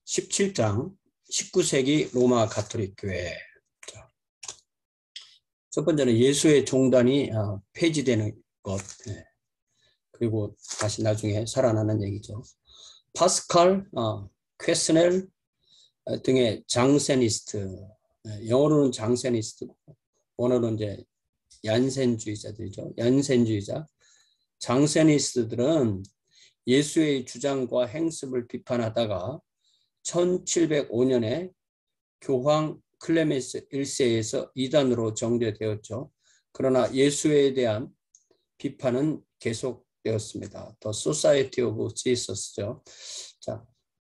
17장 19세기 로마 가톨릭 교회. 첫 번째는 예수의 종단이 폐지되는 것, 그리고 다시 나중에 살아나는 얘기죠. 파스칼, 퀘스넬 등의 장세니스트, 영어로는 장세니스트, 원어로는 이제 얀센주의자들이죠. 얀센주의자. 장세니스트들은 예수의 주장과 행습을 비판하다가 1705년에 교황 클레멘스 1세에서 이단으로 정죄되었죠. 그러나 예수에 대한 비판은 계속되었습니다. The Society of Jesus죠. 자,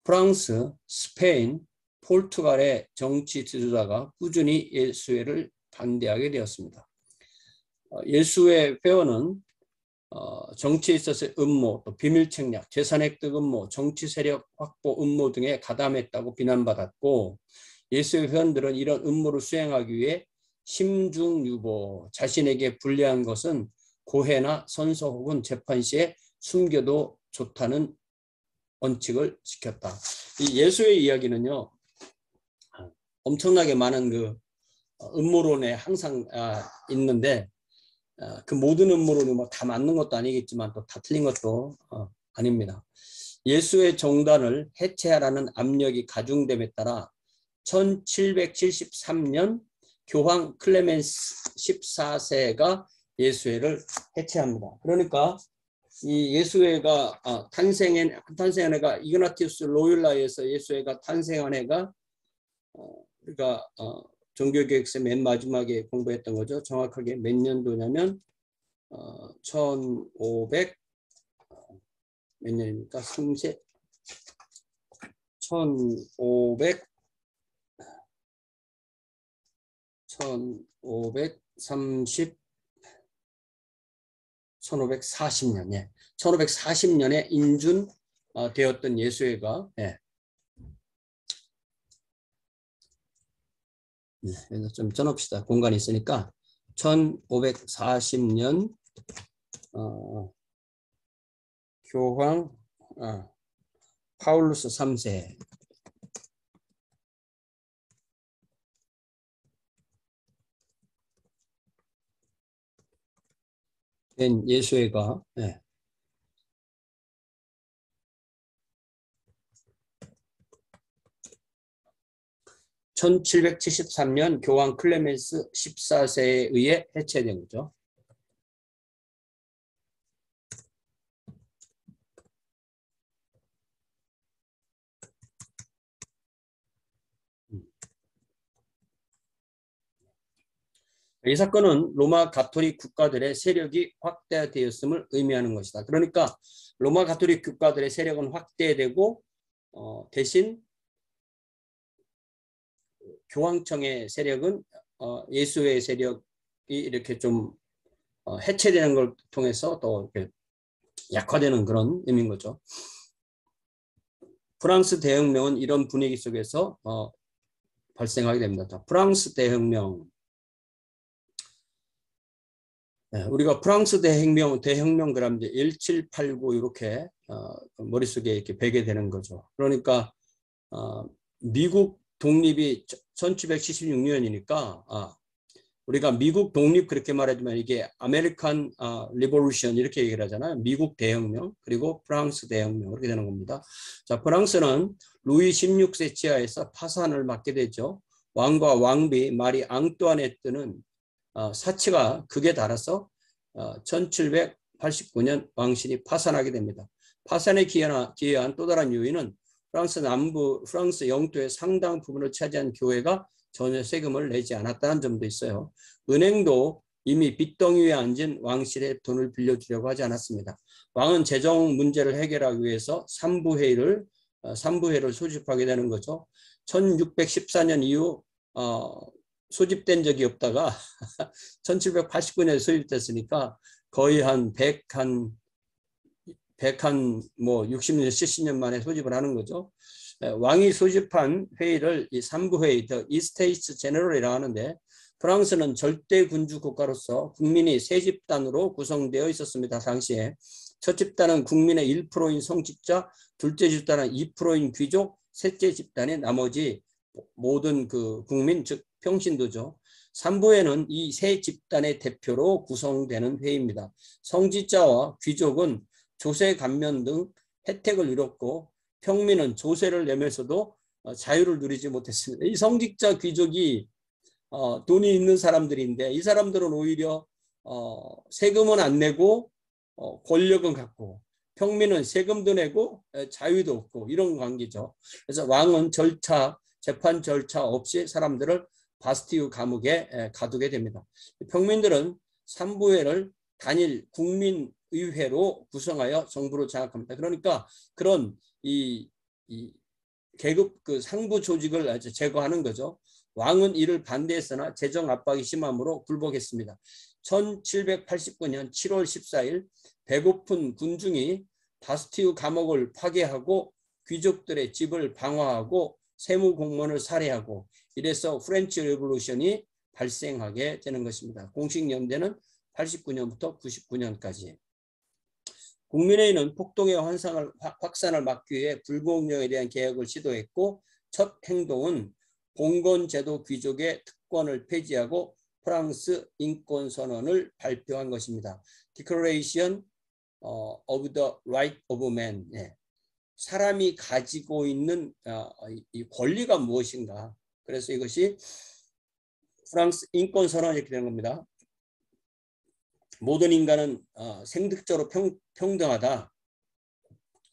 프랑스, 스페인, 포르투갈의 정치 지도자가 꾸준히 예수회를 반대하게 되었습니다. 예수회 회원은 정치에 있어서의 음모, 또 비밀책략, 재산 획득 음모, 정치 세력 확보 음모 등에 가담했다고 비난받았고, 예수의 회원들은 이런 음모를 수행하기 위해 심중유보, 자신에게 불리한 것은 고해나 선서 혹은 재판 시에 숨겨도 좋다는 원칙을 지켰다. 이 예수의 이야기는요, 엄청나게 많은 그 음모론에 항상 있는데, 그 모든 음모론이 뭐 다 맞는 것도 아니겠지만 또 다 틀린 것도 아닙니다. 예수의 정단을 해체하라는 압력이 가중됨에 따라 1773년 교황 클레멘스 14세가 예수회를 해체합니다. 그러니까 이 예수회가 탄생한 해가 이그나티우스 로율라에서 예수회가 탄생한 해가 우리가 종교개혁서 맨 마지막에 공부했던 거죠. 정확하게 몇 년도냐면 1500 몇 년입니까? 1540년, 1540년에 인준 되었던 예수회가, 그래서 좀 써놓읍시다. 공간이 있으니까 1540년 교황 파울루스 3세 된 예수회가 1773년 교황 클레멘스 14세에 의해 해체된 거죠. 이 사건은 로마 가톨릭 국가들의 세력이 확대되었음을 의미하는 것이다. 그러니까 로마 가톨릭 국가들의 세력은 확대되고 대신 교황청의 세력은 예수의 세력이 이렇게 좀 해체되는 걸 통해서 더 이렇게 약화되는 그런 의미인 거죠. 프랑스 대혁명은 이런 분위기 속에서 발생하게 됩니다. 프랑스 대혁명. 우리가 프랑스 대혁명 그러면 1789 이렇게 머릿속에 이렇게 배게 되는 거죠. 그러니까 미국 독립이 1776년이니까 우리가 미국 독립 그렇게 말해주면 이게 아메리칸 리볼루션 이렇게 얘기를 하잖아요. 미국 대혁명 그리고 프랑스 대혁명 그렇게 되는 겁니다. 자, 프랑스는 루이 16세 치하에서 파산을 맞게 되죠. 왕과 왕비 마리 앙뚜아네트는 사치가 극에 달아서 1789년 왕실이 파산하게 됩니다. 파산에 기여한 또 다른 요인은 프랑스 영토의 상당 부분을 차지한 교회가 전혀 세금을 내지 않았다는 점도 있어요. 은행도 이미 빚덩이 위에 앉은 왕실의 돈을 빌려주려고 하지 않았습니다. 왕은 재정 문제를 해결하기 위해서 삼부회를 소집하게 되는 거죠. 1614년 이후 소집된 적이 없다가 1789년에 소집됐으니까 거의 한 60년, 70년 만에 소집을 하는 거죠. 왕이 소집한 회의를 이 3부회의, The Estates General이라고 하는데 프랑스는 절대 군주 국가로서 국민이 세 집단으로 구성되어 있었습니다. 당시에 첫 집단은 국민의 1%인 성직자, 둘째 집단은 2%인 귀족, 셋째 집단이 나머지 모든 그 국민, 즉 평신도죠. 3부에는 이 세 집단의 대표로 구성되는 회의입니다. 성직자와 귀족은 조세 감면 등 혜택을 이뤘고 평민은 조세를 내면서도 자유를 누리지 못했습니다. 이 성직자 귀족이 돈이 있는 사람들인데 이 사람들은 오히려 세금은 안 내고 권력은 갖고 평민은 세금도 내고 자유도 없고 이런 관계죠. 그래서 왕은 재판 절차 없이 사람들을 바스티유 감옥에 가두게 됩니다. 평민들은 3부회를 단일 국민의회로 구성하여 정부를 장악합니다. 그러니까 그런 이 계급 그 상부 조직을 제거하는 거죠. 왕은 이를 반대했으나 재정 압박이 심함으로 굴복했습니다. 1789년 7월 14일 배고픈 군중이 바스티유 감옥을 파괴하고 귀족들의 집을 방화하고 세무 공무원을 살해하고 이래서 프렌치 레볼루션이 발생하게 되는 것입니다. 공식 연대는 89년부터 99년까지. 국민회의는 폭동의 확산을 막기 위해 불공정에 대한 개혁을 시도했고 첫 행동은 봉건제도 귀족의 특권을 폐지하고 프랑스 인권선언을 발표한 것입니다. Declaration of the Right of Man. 네. 사람이 가지고 있는 이 권리가 무엇인가. 그래서 이것이 프랑스 인권선언이 이렇게 되는 겁니다. 모든 인간은 생득적으로 평등하다.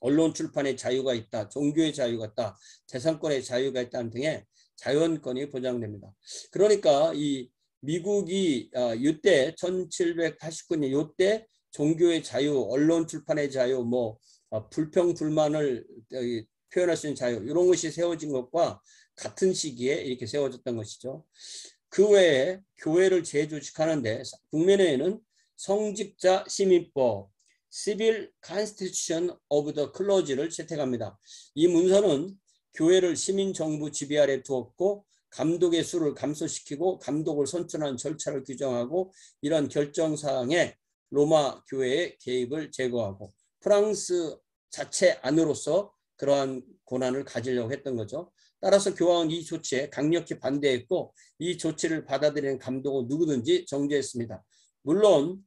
언론 출판의 자유가 있다. 종교의 자유가 있다. 재산권의 자유가 있다는 등의 자연권이 보장됩니다. 그러니까 이 미국이 이때 1789년 이때 종교의 자유, 언론 출판의 자유, 뭐 불평 불만을 표현할 수 있는 자유 이런 것이 세워진 것과 같은 시기에 이렇게 세워졌던 것이죠. 그 외에 교회를 재조직하는데 국민회의는 성직자 시민법 Civil Constitution of the Clergy를 채택합니다. 이 문서는 교회를 시민정부 지배 아래 두었고 감독의 수를 감소시키고 감독을 선출하는 절차를 규정하고 이런 결정사항에 로마 교회의 개입을 제거하고 프랑스 자체 안으로서 그러한 권한을 가지려고 했던 거죠. 따라서 교황은 이 조치에 강력히 반대했고 이 조치를 받아들이는 감독은 누구든지 정죄했습니다. 물론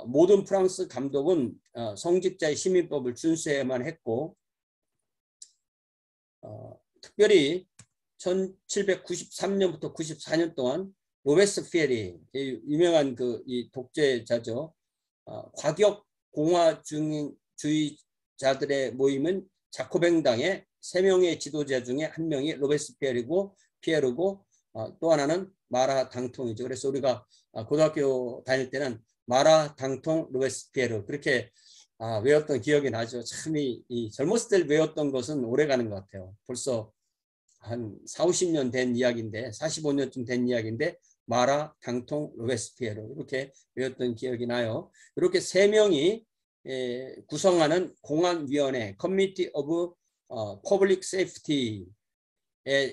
모든 프랑스 감독은 성직자의 시민법을 준수해야만 했고 특별히 1793년부터 94년 동안 로베스피에르 유명한 이 독재자죠. 과격 공화주의자들의 모임은 자코뱅당의 3명의 지도자 중에 1명이 로베스피에르고 또 하나는 마라 당통이죠. 그래서 우리가 고등학교 다닐 때는 마라 당통 로베스피에르 그렇게 외웠던 기억이 나죠. 참 이 젊었을 때 외웠던 것은 오래가는 것 같아요. 벌써 한 40-50년 된 이야기인데 45년쯤 된 이야기인데 마라 당통 로베스피에르 이렇게 외웠던 기억이 나요. 이렇게 3명이 구성하는 공안위원회 Committee of Public Safety의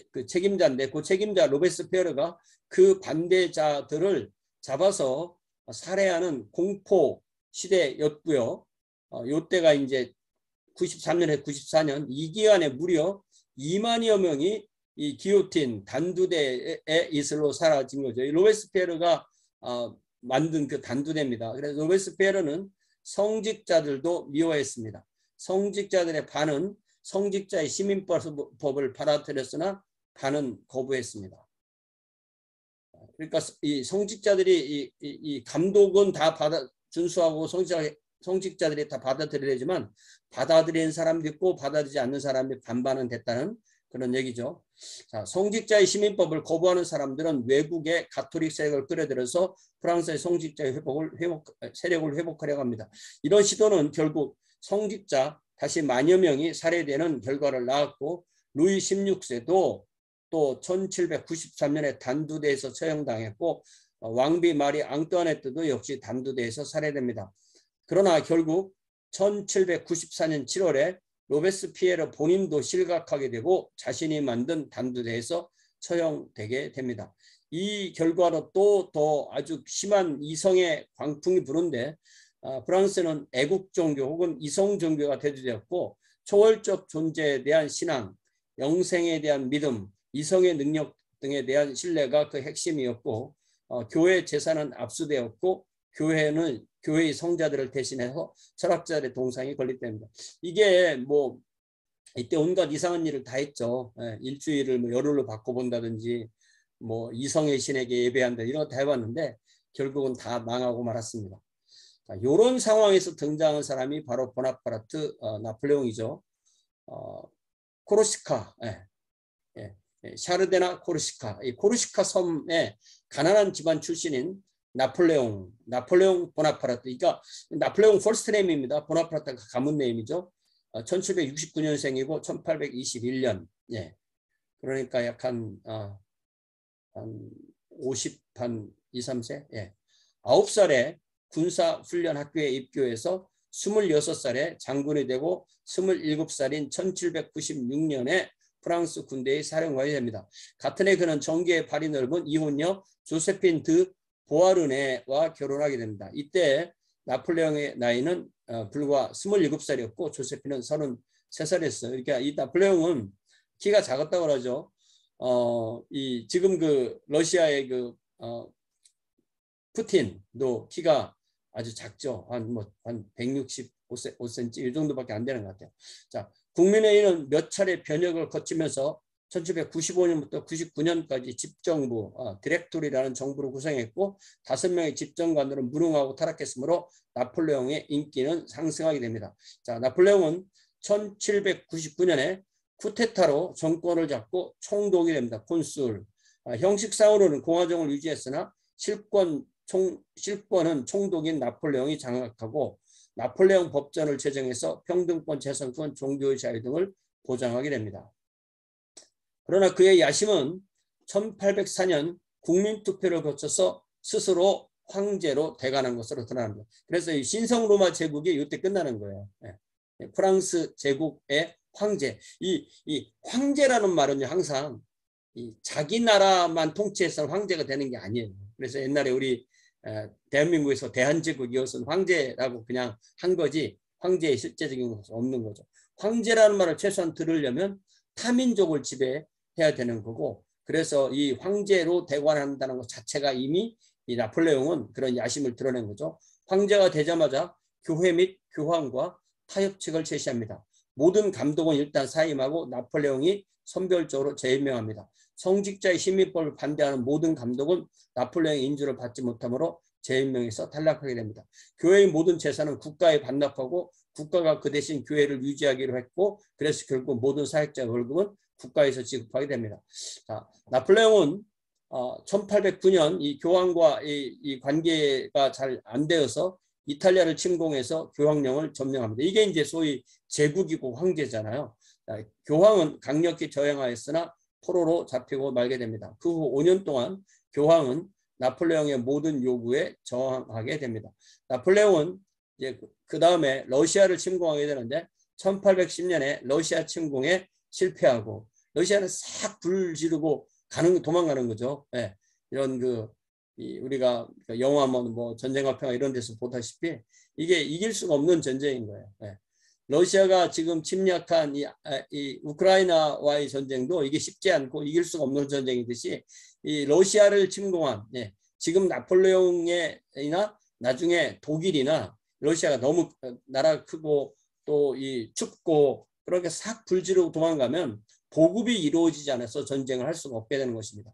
그 책임자인데 그 책임자 로베스피에르가 그 반대자들을 잡아서 살해하는 공포 시대였고요. 요때가 이제 93년에 94년 이 기간에 무려 2만여 명이 이 기요틴 단두대의 이슬로 사라진 거죠. 로베스피에르가 만든 그 단두대입니다. 그래서 로베스피에르는 성직자들도 미워했습니다. 성직자들의 반은 성직자의 시민법을 받아들였으나 반은 거부했습니다. 그러니까 이 성직자들이 이 감독은 다 준수하고 성직자들이 다 받아들여야지만 받아들이는 사람도 있고 받아들이지 않는 사람이 반반은 됐다는 그런 얘기죠. 자, 성직자의 시민법을 거부하는 사람들은 외국의 가톨릭 세력을 끌어들여서 프랑스의 성직자의 세력을 회복하려고 합니다. 이런 시도는 결국 성직자 다시 만여 명이 살해되는 결과를 낳았고 루이 16세도 또 1793년에 단두대에서 처형당했고 왕비 마리 앙뚜아네트도 역시 단두대에서 살해됩니다. 그러나 결국 1794년 7월에 로베스피에르 본인도 실각하게 되고 자신이 만든 단두대에서 처형되게 됩니다. 이 결과로 또 더 아주 심한 이성의 광풍이 부는데 프랑스는 애국 종교 혹은 이성 종교가 대두되었고 초월적 존재에 대한 신앙, 영생에 대한 믿음, 이성의 능력 등에 대한 신뢰가 그 핵심이었고 교회 재산은 압수되었고 교회의 성자들을 대신해서 철학자들의 동상이 건립됩니다. 이게 뭐 이때 온갖 이상한 일을 다 했죠. 일주일을 뭐 열흘로 바꿔본다든지 뭐 이성의 신에게 예배한다 이런 거 다 해봤는데 결국은 다 망하고 말았습니다. 이런 상황에서 등장한 사람이 바로 보나파르트 나폴레옹이죠. 코르시카, 샤르데나 코르시카, 이 코르시카 섬의 가난한 집안 출신인 나폴레옹 보나파르트. 그러니까 나폴레옹 퍼스트 네임입니다. 보나파르트가 가문 네임이죠. 1769년생이고 1821년. 그러니까 약 한 50, 한 2, 3세. 9살에 군사훈련학교에 입교해서 26살에 장군이 되고 27살인 1796년에 프랑스 군대의 사령관이 됩니다. 같은 해 그는 정계의 발이 넓은 이혼녀 조세핀 드 보아르네와 결혼하게 됩니다. 이때 나폴레옹의 나이는 불과 27살이었고 조세핀은 33살이었어요. 그러니까 이 나폴레옹은 키가 작았다고 그러죠. 지금 그 러시아의 그 푸틴도 키가 아주 작죠. 한 165cm 이 정도밖에 안 되는 것 같아요. 자, 국민회의는 몇 차례 변혁을 거치면서 1795년부터 99년까지 집정부, 디렉토리라는 정부를 구성했고 5명의 집정관들은 무능하고 타락했으므로 나폴레옹의 인기는 상승하게 됩니다. 자, 나폴레옹은 1799년에 쿠데타로 정권을 잡고 총독이 됩니다. 콘술. 형식상으로는 공화정을 유지했으나 실권은 총독인 나폴레옹이 장악하고 나폴레옹 법전을 제정해서 평등권, 재선권, 종교의 자유 등을 보장하게 됩니다. 그러나 그의 야심은 1804년 국민투표를 거쳐서 스스로 황제로 대관한 것으로 드러납니다. 그래서 이 신성 로마 제국이 이때 끝나는 거예요. 프랑스 제국의 황제. 이 황제라는 말은 항상 자기 나라만 통치해서 황제가 되는 게 아니에요. 그래서 옛날에 우리 대한민국에서 대한제국이었은 황제라고 그냥 한 거지 황제의 실제적인 것은 없는 거죠. 황제라는 말을 최소한 들으려면 타민족을 지배해야 되는 거고, 그래서 이 황제로 대관한다는 것 자체가 이미 이 나폴레옹은 그런 야심을 드러낸 거죠. 황제가 되자마자 교회 및 교황과 타협책을 제시합니다. 모든 감독은 일단 사임하고 나폴레옹이 선별적으로 재임명합니다. 성직자의 시민법을 반대하는 모든 감독은 나폴레옹의 인주를 받지 못하므로 재임명에서 탈락하게 됩니다. 교회의 모든 재산은 국가에 반납하고 국가가 그 대신 교회를 유지하기로 했고, 그래서 결국 모든 사역자 월급은 국가에서 지급하게 됩니다. 자, 나폴레옹은 1809년 이 교황과 이 관계가 잘 안 되어서 이탈리아를 침공해서 교황령을 점령합니다. 이게 이제 소위 제국이고 황제잖아요. 자, 교황은 강력히 저항하였으나 포로로 잡히고 말게 됩니다. 그 후 5년 동안 교황은 나폴레옹의 모든 요구에 저항하게 됩니다. 나폴레옹은 이제 그 다음에 러시아를 침공하게 되는데 1810년에 러시아 침공에 실패하고 러시아는 싹 불 지르고 도망가는 거죠. 이런 우리가 영화 뭐 전쟁과 평화 이런 데서 보다시피 이게 이길 수가 없는 전쟁인 거예요. 러시아가 지금 침략한 이 우크라이나와의 전쟁도 이게 쉽지 않고 이길 수가 없는 전쟁이듯이 이 러시아를 침공한 지금 나폴레옹이나 나중에 독일이나 러시아가 너무 나라가 크고 또 이 춥고 그렇게 싹 불지르고 도망가면 보급이 이루어지지 않아서 전쟁을 할 수가 없게 되는 것입니다.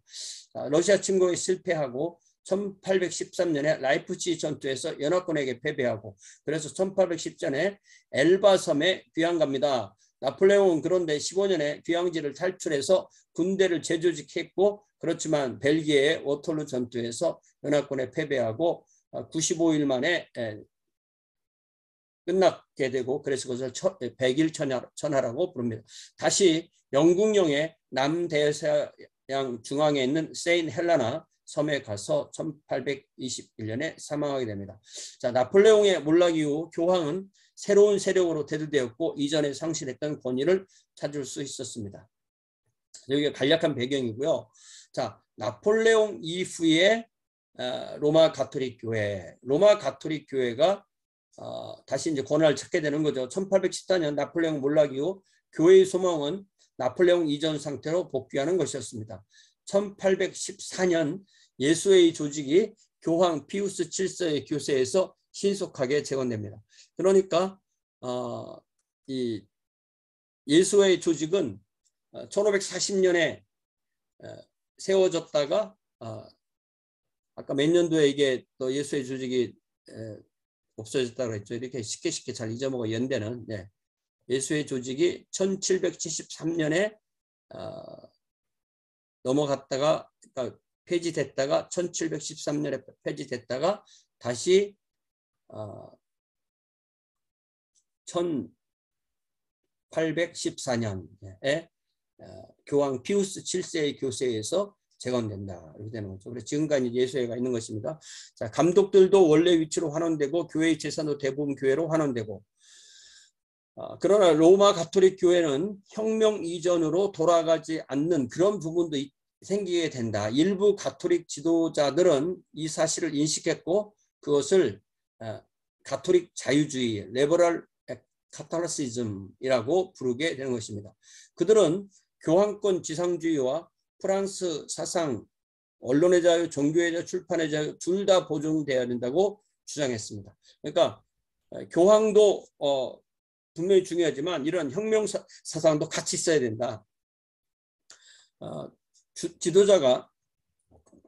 러시아 침공에 실패하고 1813년에 라이프치히 전투에서 연합군에게 패배하고 그래서 1810년에 엘바 섬에 귀향갑니다. 나폴레옹은 그런데 15년에 귀향지를 탈출해서 군대를 재조직했고 그렇지만 벨기에의 워털루 전투에서 연합군에 패배하고 95일 만에 끝나게 되고 그래서 그것을 백일천하라고 부릅니다. 다시 영국령의 남대서양 중앙에 있는 세인 헬라나 섬에 가서 1821년에 사망하게 됩니다. 자, 나폴레옹의 몰락 이후 교황은 새로운 세력으로 대두되었고 이전에 상실했던 권위를 찾을 수 있었습니다. 여기가 간략한 배경이고요. 자, 나폴레옹 이후에 로마 가톨릭 교회가 다시 이제 권한을 찾게 되는 거죠. 1814년 나폴레옹 몰락 이후 교회의 소망은 나폴레옹 이전 상태로 복귀하는 것이었습니다. 1814년 예수회의 조직이 교황 피우스 7세의 교세에서 신속하게 재건됩니다. 그러니까 이 예수회의 조직은 1540년에 세워졌다가 아까 몇 년도에 이게 또 예수회의 조직이 없어졌다고 했죠. 이렇게 쉽게 잘 잊어먹어 연대는. 네. 예수회의 조직이 1773년에 넘어갔다가 그러니까 폐지됐다가 1713년에 폐지됐다가 다시 1814년에 교황 피우스 7세의 교세에서 재건된다. 이렇게 되는 거죠. 그래서 지금까지 예수회가 있는 것입니다. 자, 감독들도 원래 위치로 환원되고 교회의 재산도 대부분 교회로 환원되고 그러나 로마 가톨릭 교회는 혁명 이전으로 돌아가지 않는 그런 부분도 생기게 된다. 일부 가톨릭 지도자들은 이 사실을 인식했고 그것을 가톨릭 자유주의, 레버럴 카톨리시즘이라고 부르게 되는 것입니다. 그들은 교황권 지상주의와 프랑스 사상, 언론의 자유, 종교의 자유, 출판의 자유 둘 다 보존되어야 된다고 주장했습니다. 그러니까 교황도 분명히 중요하지만 이런 혁명 사상도 같이 있어야 된다. 지도자가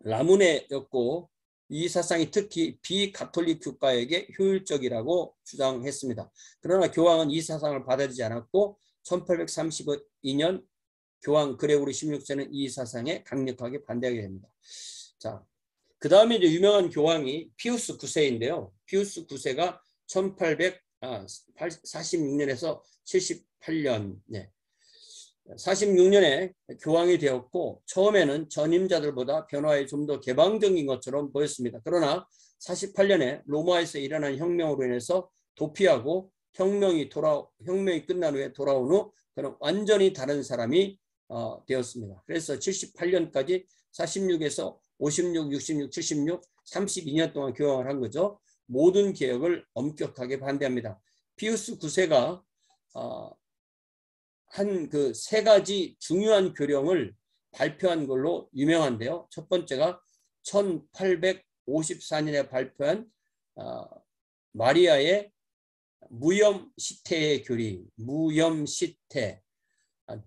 라무네였고 이 사상이 특히 비가톨릭 국가에게 효율적이라고 주장했습니다. 그러나 교황은 이 사상을 받아들이지 않았고 1832년 교황 그레고리 16세는 이 사상에 강력하게 반대하게 됩니다. 자, 그 다음에 이제 유명한 교황이 피우스 9세인데요. 피우스 9세가 1846년에서 78년, 46년에 교황이 되었고 처음에는 전임자들보다 변화에 좀 더 개방적인 것처럼 보였습니다. 그러나 48년에 로마에서 일어난 혁명으로 인해서 도피하고 혁명이 끝난 후에 돌아온 후 그는 완전히 다른 사람이 되었습니다. 그래서 78년까지 46에서 56, 66, 76, 32년 동안 교황을 한 거죠. 모든 개혁을 엄격하게 반대합니다. 피우스 9세가 한 그 세 가지 중요한 교령을 발표한 걸로 유명한데요. 첫 번째가 1854년에 발표한 마리아의 무염시태의 교리, 무염시태,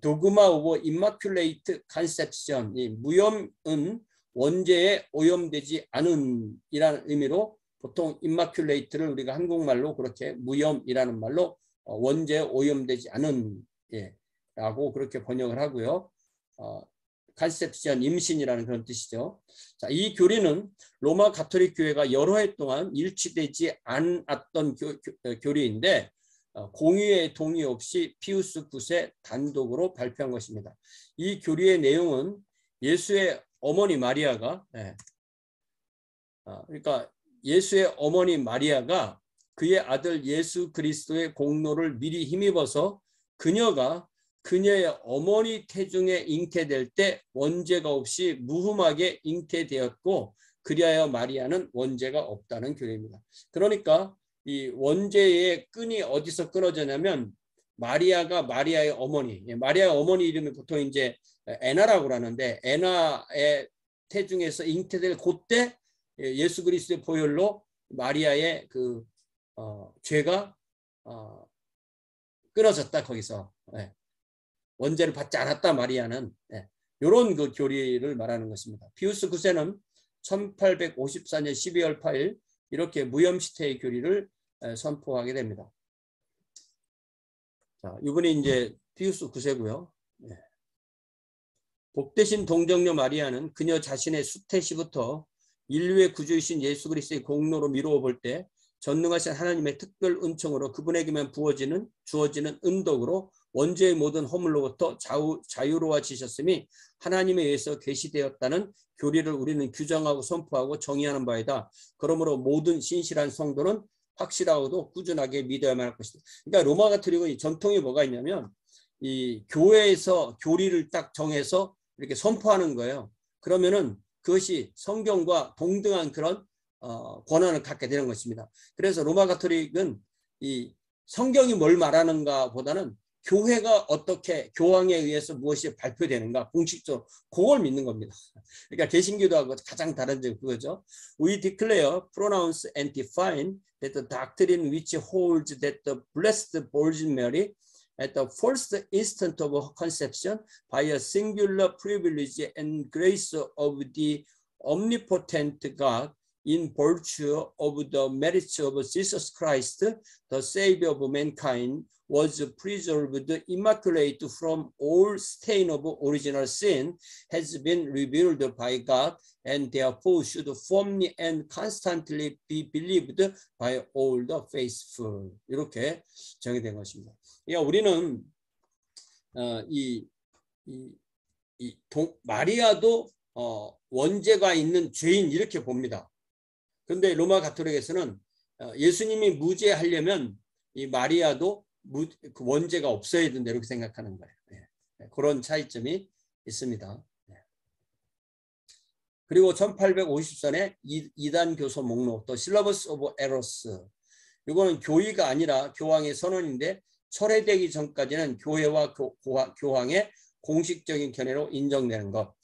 도그마 오브 임마큘레이트 컨셉션. 이 무염은 원죄에 오염되지 않은 이라는 의미로 보통 임마큘레이트를 우리가 한국말로 그렇게 무염이라는 말로 원죄에 오염되지 않은 라고 그렇게 번역을 하고요. 컨셉션, 임신이라는 그런 뜻이죠. 자, 이 교리는 로마 가톨릭 교회가 여러 해 동안 일치되지 않았던 교리인데 공의의 동의 없이 피우스 9세 단독으로 발표한 것입니다. 이 교리의 내용은 예수의 어머니 마리아가 그러니까 예수의 어머니 마리아가 그의 아들 예수 그리스도의 공로를 미리 힘입어서 그녀가 그녀의 어머니 태중에 잉태될 때 원죄가 없이 무흠하게 잉태되었고 그리하여 마리아는 원죄가 없다는 교리입니다. 그러니까 이 원죄의 끈이 어디서 끊어졌냐면 마리아가 마리아의 어머니, 마리아의 어머니 이름이 보통 이제 에나라고 하는데 에나의 태중에서 잉태될 그때 예수 그리스도의 보혈로 마리아의 그 죄가 끊어졌다. 거기서 원죄를 받지 않았다. 마리아는 이런 그 교리를 말하는 것입니다. 피우스 9세는 1854년 12월 8일 이렇게 무염시태의 교리를 선포하게 됩니다. 자, 이분이 이제 피우스 9세고요. 복되신 동정녀 마리아는 그녀 자신의 수태시부터 인류의 구주이신 예수 그리스도의 공로로 미루어 볼 때 전능하신 하나님의 특별 은총으로 그분에게만 주어지는 은덕으로 원죄의 모든 허물로부터 자유로워지셨음이 하나님에 의해서 계시되었다는 교리를 우리는 규정하고 선포하고 정의하는 바이다. 그러므로 모든 신실한 성도는 확실하고도 꾸준하게 믿어야만 할 것이다. 그러니까 로마 가톨릭의 전통이 뭐가 있냐면 이 교회에서 교리를 딱 정해서 이렇게 선포하는 거예요. 그러면은 그것이 성경과 동등한 그런 권한을 갖게 되는 것입니다. 그래서 로마 가톨릭은 이 성경이 뭘 말하는가 보다는 교회가 어떻게 교황에 의해서 무엇이 발표되는가 공식적으로 그걸 믿는 겁니다. 그러니까 개신교도하고 가장 다른 점 그거죠. We declare, pronounce and define that the doctrine which holds that the Blessed Virgin Mary at the first instant of her conception by a singular privilege and grace of the omnipotent God in virtue of the merits of Jesus Christ, the Savior of mankind, was preserved immaculate from all stain of original sin, has been revealed by God, and therefore should firmly and constantly be believed by all the faithful. 이렇게 정의된 것입니다. 그러니까 우리는 마리아도 원죄가 있는 죄인 이렇게 봅니다. 그런데 로마 가톨릭에서는 예수님이 무죄하려면 이 마리아도 그 원죄가 없어야 된다 이렇게 생각하는 거예요. 그런 차이점이 있습니다. 그리고 1850년에 이단 교서 목록, 또 Syllabus of Errors. 이거는 교의가 아니라 교황의 선언인데 철회되기 전까지는 교회와 교황의 공식적인 견해로 인정되는 것.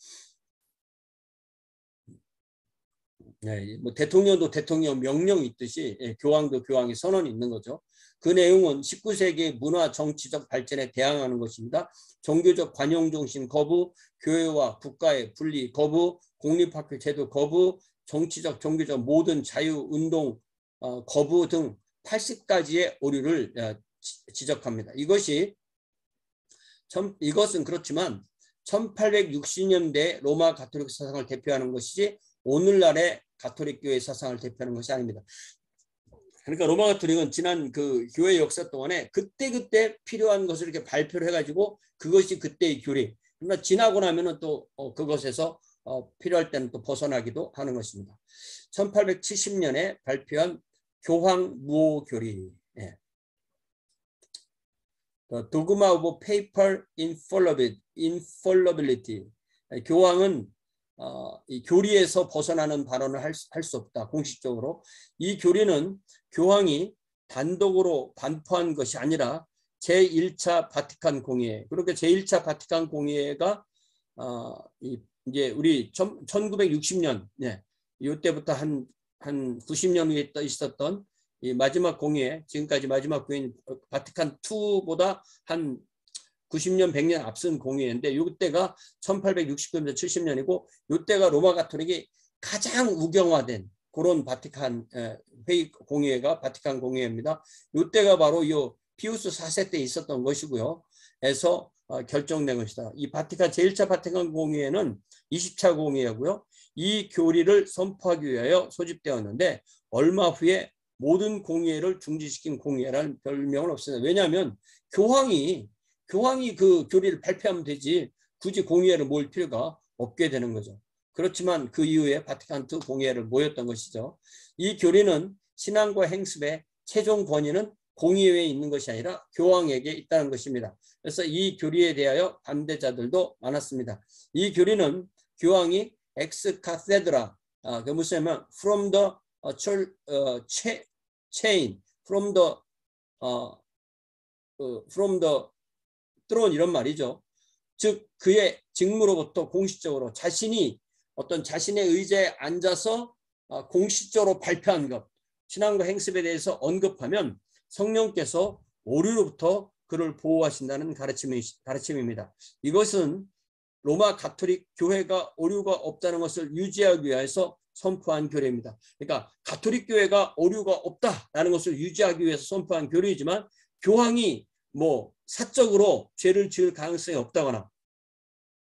뭐 대통령도 대통령 명령이 있듯이 교황도 교황의 선언이 있는 거죠. 그 내용은 19세기의 문화 정치적 발전에 대항하는 것입니다. 종교적 관용 중심 거부, 교회와 국가의 분리 거부, 공립학교 제도 거부, 정치적 종교적 모든 자유 운동 거부 등 80가지의 오류를 지적합니다. 이것은 그렇지만 1860년대 로마 가톨릭 사상을 대표하는 것이지 오늘날의 가톨릭 교회 사상을 대표하는 것이 아닙니다. 그러니까 로마 가톨릭은 지난 그 교회 역사 동안에 그때그때 필요한 것을 이렇게 발표를 해가지고 그것이 그때의 교리. 그러나 지나고 나면은 또 그것에서 필요할 때는 또 벗어나기도 하는 것입니다. 1870년에 발표한 교황 무호 교리. Dogma of Papal Infallibility. 교황은 이 교리에서 벗어나는 발언을 할 수 없다. 공식적으로. 이 교리는 교황이 단독으로 반포한 것이 아니라 제1차 바티칸 공의회. 그렇게 제1차 바티칸 공의회가 이제 우리 1960년 이때부터 한 90년 후에 있었던 이 마지막 공의회, 지금까지 마지막 공의회 바티칸 2보다 한 90년, 100년 앞선 공의회인데 이때가 1860년부터 70년이고 이때가 로마 가톨릭이 가장 우경화된 그런 바티칸 회의 공의회가 바티칸 공의회입니다. 이때가 바로 이 피우스 4세 때 있었던 것이고요. 에서 결정된 것이다. 이 바티칸 제1차 바티칸 공의회는 20차 공의회고요. 이 교리를 선포하기 위하여 소집되었는데 얼마 후에 모든 공의회를 중지시킨 공의회라는 별명은 없습니다. 왜냐하면 교황이 그 교리를 발표하면 되지 굳이 공의회를 모일 필요가 없게 되는 거죠. 그렇지만 그 이후에 바티칸 II 공의회를 모였던 것이죠. 이 교리는 신앙과 행습의 최종 권위는 공의회에 있는 것이 아니라 교황에게 있다는 것입니다. 그래서 이 교리에 대하여 반대자들도 많았습니다. 이 교리는 교황이 엑스 카테드라, 그 무슨 말이냐면 from the chain, from the throne 이런 말이죠. 즉 그의 직무로부터 공식적으로 자신이 어떤 자신의 의자에 앉아서 공식적으로 발표한 것, 신앙과 행습에 대해서 언급하면 성령께서 오류로부터 그를 보호하신다는 가르침입니다. 이것은 로마 가톨릭 교회가 오류가 없다는 것을 유지하기 위해서 선포한 교리입니다. 그러니까 가톨릭 교회가 오류가 없다라는 것을 유지하기 위해서 선포한 교리이지만 교황이 뭐 사적으로 죄를 지을 가능성이 없다거나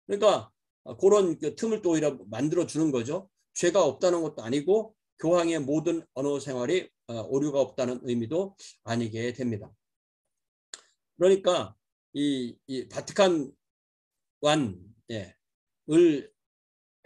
그러니까 그런 틈을 또 오히려 만들어 주는 거죠. 죄가 없다는 것도 아니고 교황의 모든 언어 생활이 오류가 없다는 의미도 아니게 됩니다. 그러니까 이 바티칸 을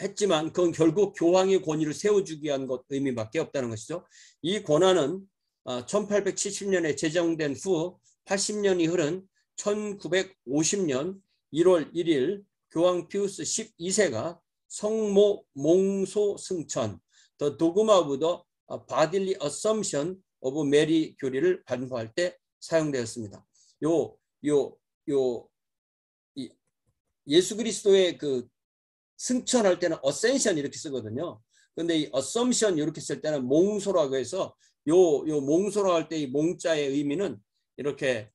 했지만 그건 결국 교황의 권위를 세워주기 위한 의미밖에 없다는 것이죠. 이 권한은 1870년에 제정된 후 80년이 흐른 1950년 1월 1일 교황 피우스 12세가 성모 몽소 승천 The Dogma of the bodily assumption of Mary 교리를 반포할 때 사용되었습니다. 예수 그리스도의 그 승천할 때는 ascension 이렇게 쓰거든요. 근데 이 assumption 이렇게 쓸 때는 몽소라고 해서 요 몽소라 할 때 이 몽자의 의미는 이렇게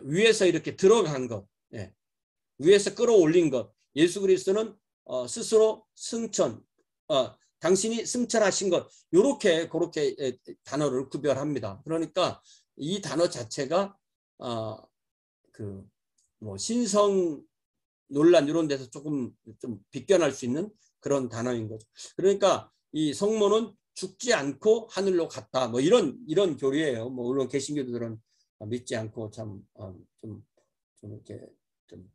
위에서 이렇게 들어간 것, 예. 위에서 끌어올린 것. 예수 그리스도는 스스로 승천, 당신이 승천하신 것, 요렇게 그렇게 단어를 구별합니다. 그러니까 이 단어 자체가 그 뭐 신성 논란 이런 데서 조금 좀 비껴날 수 있는 그런 단어인 거죠. 그러니까 이 성모는 죽지 않고 하늘로 갔다. 뭐 이런 교리예요. 뭐 물론 개신교들은 믿지 않고 좀 이렇게 좀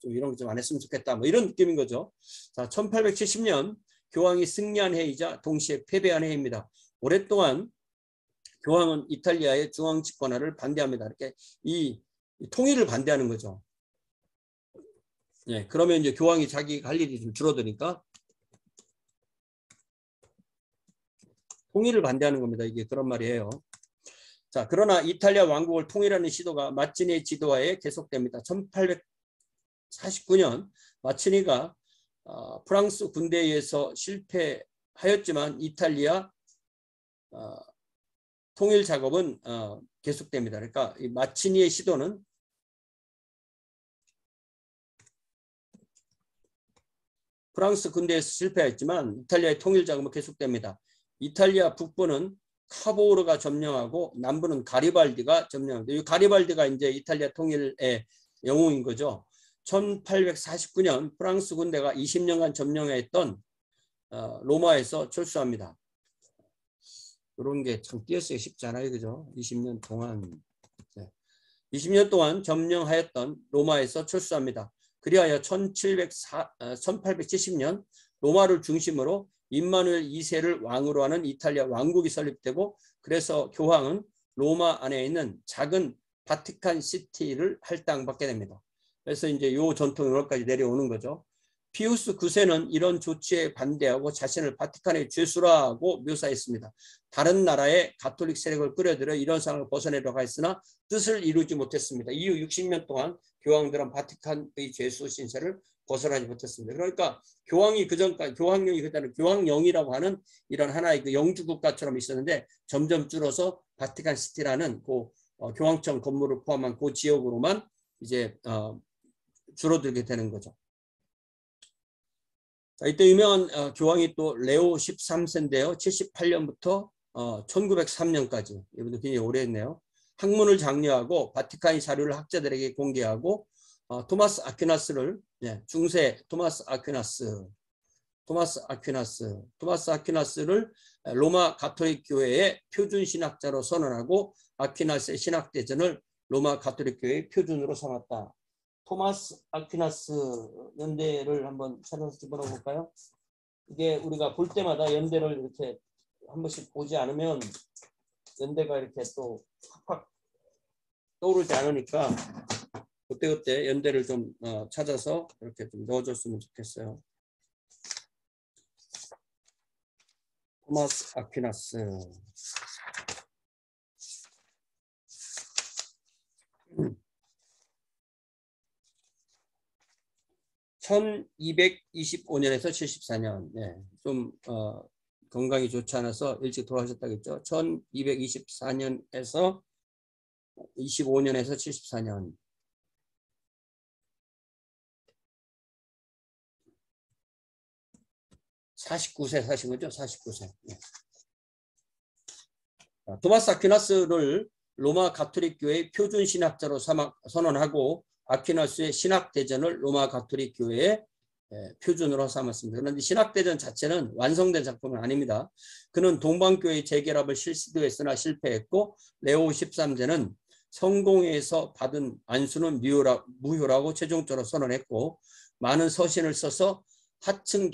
이런 거 좀 안 했으면 좋겠다. 뭐 이런 느낌인 거죠. 자, 1870년 교황이 승리한 해이자 동시에 패배한 해입니다. 오랫동안 교황은 이탈리아의 중앙 집권화를 반대합니다. 이렇게 이 통일을 반대하는 거죠. 예, 그러면 이제 교황이 자기가 할 일이 좀 줄어드니까 통일을 반대하는 겁니다. 이게 그런 말이에요. 자, 그러나 이탈리아 왕국을 통일하는 시도가 마치니의 지도하에 계속됩니다. 1849년 마치니가 프랑스 군대에 의해서 실패하였지만 이탈리아 통일 작업은 계속됩니다. 그러니까 이 마치니의 시도는 프랑스 군대에서 실패했지만 이탈리아의 통일 작업은 계속됩니다. 이탈리아 북부는 카보르가 점령하고 남부는 가리발디가 점령합니다. 이 가리발디가 이제 이탈리아 통일의 영웅인 거죠. 1849년 프랑스 군대가 20년간 점령했던 로마에서 철수합니다. 이런 게 참 띄어쓰기 쉽지 않아요. 그죠? 20년 동안. 네. 20년 동안 점령하였던 로마에서 철수합니다. 그리하여 1870년 로마를 중심으로 임마누엘 2세를 왕으로 하는 이탈리아 왕국이 설립되고 그래서 교황은 로마 안에 있는 작은 바티칸 시티를 할당받게 됩니다. 그래서 이제 요 전통이 여기까지 내려오는 거죠. 피우스 9세는 이런 조치에 반대하고 자신을 바티칸의 죄수라고 묘사했습니다. 다른 나라의 가톨릭 세력을 끌어들여 이런 상황을 벗어내려고 했으나 뜻을 이루지 못했습니다. 이후 60년 동안 교황들은 바티칸의 죄수 신세를 벗어나지 못했습니다. 그러니까 교황이 그전까지 교황령이 그때는 교황령이라고 하는 이런 하나의 그 영주 국가처럼 있었는데 점점 줄어서 바티칸 시티라는 그 교황청 건물을 포함한 그 지역으로만 이제 줄어들게 되는 거죠. 자, 이때 유명한 교황이 또 레오 13세인데요. 78년부터 1903년까지 이분도 굉장히 오래 했네요. 학문을 장려하고 바티칸의 자료를 학자들에게 공개하고 토마스 아퀴나스를 중세 토마스 아퀴나스를 로마 가톨릭 교회의 표준 신학자로 선언하고 아퀴나스의 신학대전을 로마 가톨릭 교회의 표준으로 삼았다. 토마스 아퀴나스 연대를 한번 찾아서 집어넣어 볼까요? 이게 우리가 볼 때마다 연대를 이렇게 한 번씩 보지 않으면 연대가 이렇게 또 팍팍 떠오르지 않으니까 그때 연대를 좀 찾아서 이렇게 좀 넣어줬으면 좋겠어요. 토마스 아퀴나스. 1225년에서 74년. 네, 좀 건강이 좋지 않아서 일찍 돌아가셨다겠죠. 1224년에서 25년에서 74년. 49세 사신 거죠? 49세. 네. 토마스 아퀴나스를 로마 가톨릭 교회의 표준 신학자로 선언하고 아퀴나스의 신학대전을 로마 가톨릭 교회의 표준으로 삼았습니다. 그런데 신학대전 자체는 완성된 작품은 아닙니다. 그는 동방교회의 재결합을 시도했으나 실패했고 레오 13세는 성공회에서 받은 안수는 무효라고 최종적으로 선언했고 많은 서신을 써서 하층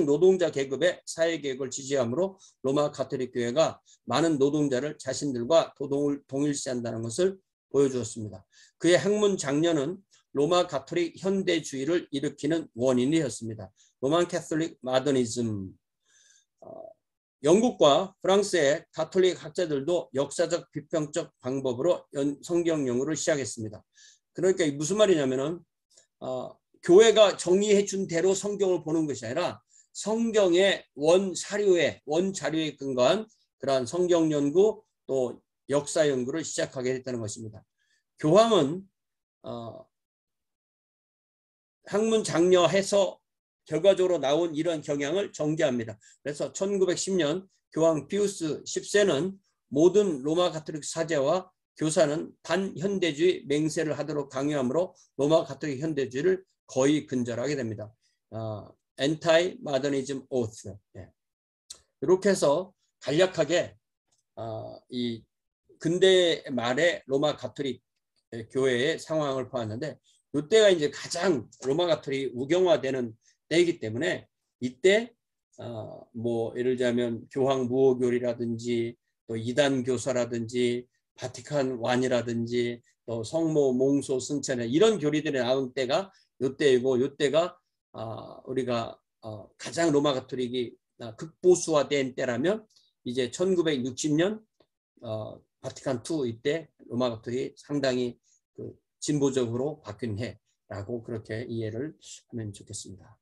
노동자 계급의 사회개혁을 지지하므로 로마 가톨릭 교회가 많은 노동자를 자신들과 동일시한다는 것을 보여주었습니다. 그의 학문 장려는 로마 가톨릭 현대주의를 일으키는 원인이었습니다. 로만 캐톨릭 마더니즘. 영국과 프랑스의 가톨릭 학자들도 역사적 비평적 방법으로 성경 연구를 시작했습니다. 그러니까 무슨 말이냐면은 교회가 정의해 준 대로 성경을 보는 것이 아니라 성경의 원자료에 근거한 그러한 성경 연구 또 역사 연구를 시작하게 됐다는 것입니다. 교황은 학문 장려해서 결과적으로 나온 이런 경향을 정죄합니다. 그래서 1910년 교황 피우스 10세는 모든 로마 가톨릭 사제와 교사는 반현대주의 맹세를 하도록 강요하므로 로마 가톨릭 현대주의를 거의 근절하게 됩니다. Anti Modernism Oath. 이렇게 해서 간략하게 이 근대 말의 로마 가톨릭 교회의 상황을 보았는데, 이때가 이제 가장 로마 가톨릭이 우경화되는 때이기 때문에 이때 뭐 예를 들자면 교황 무호교리라든지 또 이단 교사라든지 바티칸 완이라든지 또 성모 몽소 승천회 이런 교리들이 나온 때가 이때이고, 이때가 우리가 가장 로마 가톨릭이 극보수화된 때라면 이제 1960년 바티칸 II 이때 로마 가톨릭이 상당히 진보적으로 바뀐 해라고 그렇게 이해를 하면 좋겠습니다.